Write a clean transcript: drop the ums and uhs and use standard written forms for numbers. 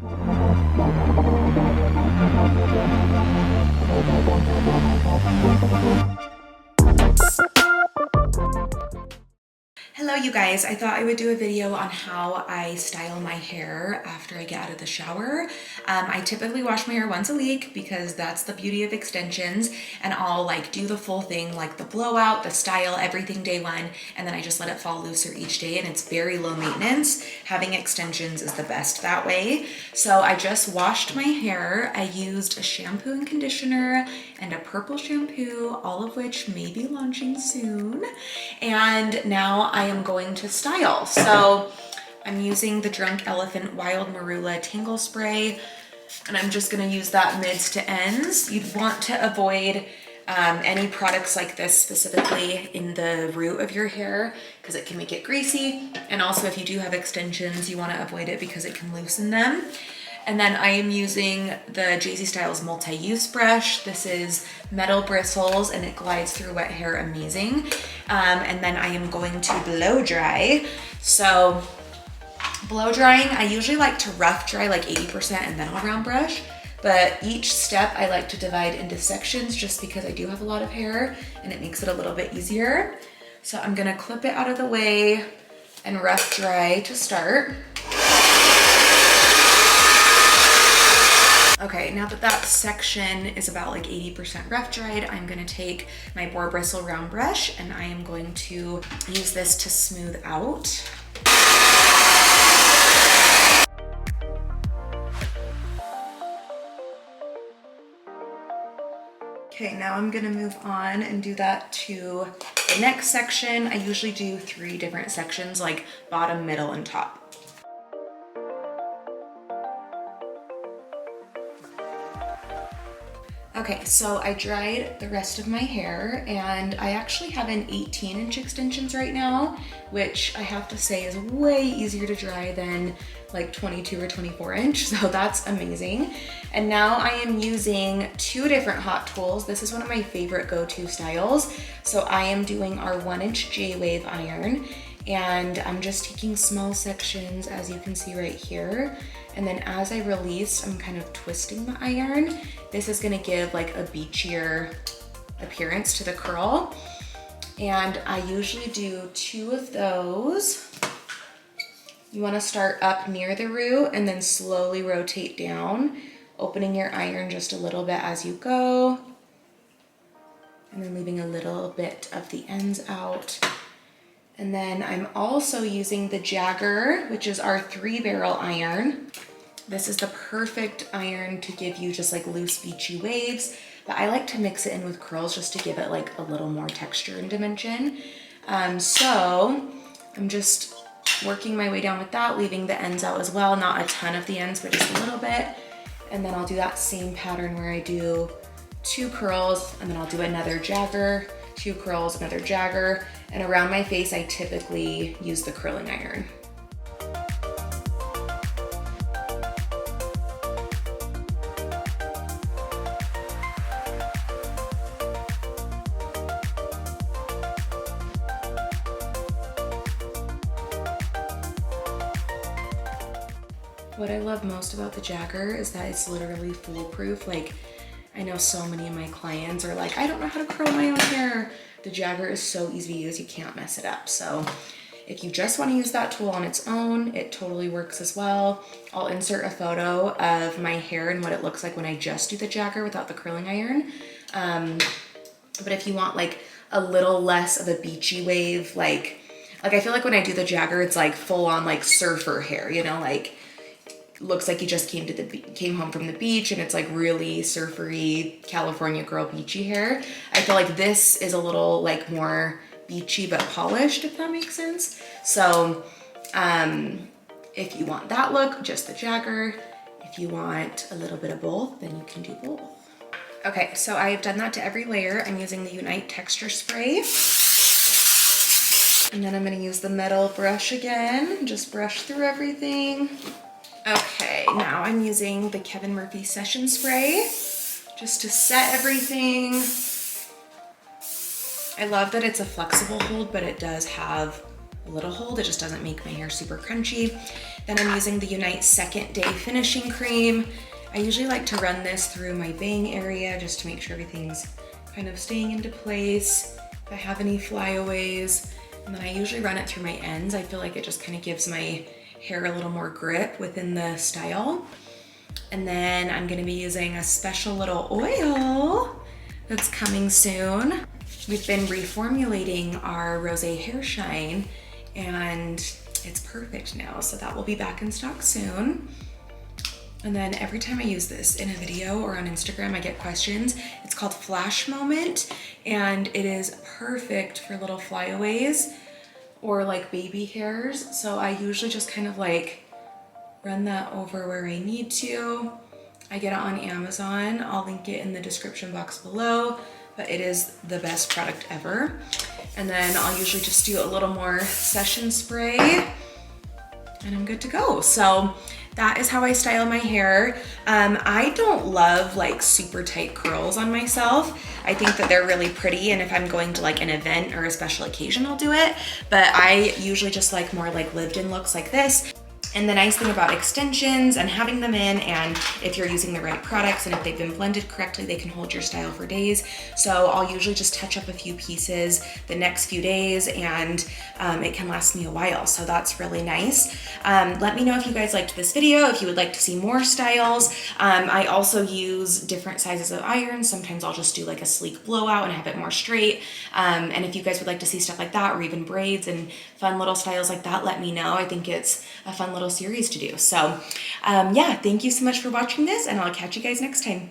Hello you guys, I thought I would do a video on how I style my hair after I get out of the shower. I typically wash my hair once a week because that's the beauty of extensions, and I'll like do the full thing, like the blowout, the style, everything day one, and then I just let it fall looser each day, and it's very low maintenance. Having extensions is the best that way. So I just washed my hair. I used a shampoo and conditioner and a purple shampoo, all of which may be launching soon. And now I am going to style. So I'm using the Drunk Elephant Wild Marula Tangle Spray, and I'm just gonna use that mids to ends. You'd want to avoid any products like this specifically in the root of your hair because it can make it greasy. And also if you do have extensions, you wanna avoid it because it can loosen them. And then I am using the JZ Styles multi-use brush. This is metal bristles and it glides through wet hair amazing. And then I am going to blow dry. So blow drying, I usually like to rough dry like 80% and then I'll round brush. But each step I like to divide into sections just because I do have a lot of hair and it makes it a little bit easier. So I'm gonna clip it out of the way and rough dry to start. Okay, now that that section is about like 80% rough dried, I'm gonna take my Boar bristle round brush and I am going to use this to smooth out. Okay, now I'm gonna move on and do that to the next section. I usually do 3 different sections, like bottom, middle, and top. Okay, so I dried the rest of my hair and I actually have an 18-inch extensions right now, which I have to say is way easier to dry than like 22 or 24-inch, so that's amazing. And now I am using 2 different hot tools. This is one of my favorite go-to styles. So I am doing our 1-inch J-Wave iron, and I'm just taking small sections, as you can see right here. And then as I release, I'm kind of twisting the iron. This is gonna give like a beachier appearance to the curl. And I usually do 2 of those. You wanna start up near the root and then slowly rotate down, opening your iron just a little bit as you go. And then leaving a little bit of the ends out. And then I'm also using the Jagger, which is our 3-barrel iron. This is the perfect iron to give you just like loose beachy waves, but I like to mix it in with curls just to give it like a little more texture and dimension. So I'm just working my way down with that, leaving the ends out as well. Not a ton of the ends, but just a little bit. And then I'll do that same pattern where I do 2 curls and then I'll do another Jagger, 2 curls, another Jagger. And around my face, I typically use the curling iron. What I love most about the Jagger is that it's literally foolproof. Like, I know so many of my clients are like, I don't know how to curl my own hair. The Jagger is so easy to use, you can't mess it up. So if you just want to use that tool on its own, it totally works as well. I'll insert a photo of my hair and what it looks like when I just do the Jagger without the curling iron. But if you want like a little less of a beachy wave, like I feel like when I do the Jagger, it's like full on like surfer hair, you know, like looks like you just came home from the beach and it's like really surfery California girl beachy hair. I feel like this is a little like more beachy but polished, if that makes sense. So if you want that look, just the Jagger. If you want a little bit of both, then you can do both. Okay, so I have done that to every layer. I'm using the Unite Texture Spray. And then I'm gonna use the metal brush again, just brush through everything. Okay, now I'm using the Kevin Murphy Session Spray just to set everything. I love that it's a flexible hold, but it does have little hold. It just doesn't make my hair super crunchy. Then I'm using the Unite Second Day Finishing Cream. I usually like to run this through my bang area just to make sure everything's kind of staying into place. If I have any flyaways, and then I usually run it through my ends. I feel like it just kind of gives my hair a little more grip within the style. And then I'm gonna be using a special little oil that's coming soon. We've been reformulating our Rosé Hair Shine and it's perfect now. So that will be back in stock soon. And then every time I use this in a video or on Instagram, I get questions. It's called Flash Moment, and it is perfect for little flyaways or like baby hairs. So I usually just kind of like run that over where I need to. I get it on Amazon. I'll link it in the description box below, but it is the best product ever. And then I'll usually just do a little more session spray and I'm good to go. So that is how I style my hair. I don't love like super tight curls on myself. I think that they're really pretty, and if I'm going to like an event or a special occasion, I'll do it. But I usually just like more like lived-in looks like this. And the nice thing about extensions and having them in, and if you're using the right products and if they've been blended correctly, they can hold your style for days. So I'll usually just touch up a few pieces the next few days, and it can last me a while. So that's really nice. Let me know if you guys liked this video, if you would like to see more styles. I also use different sizes of irons. Sometimes I'll just do like a sleek blowout and have it more straight. And if you guys would like to see stuff like that, or even braids and fun little styles like that, let me know. I think it's a fun little series to do. So yeah, thank you so much for watching this, and I'll catch you guys next time.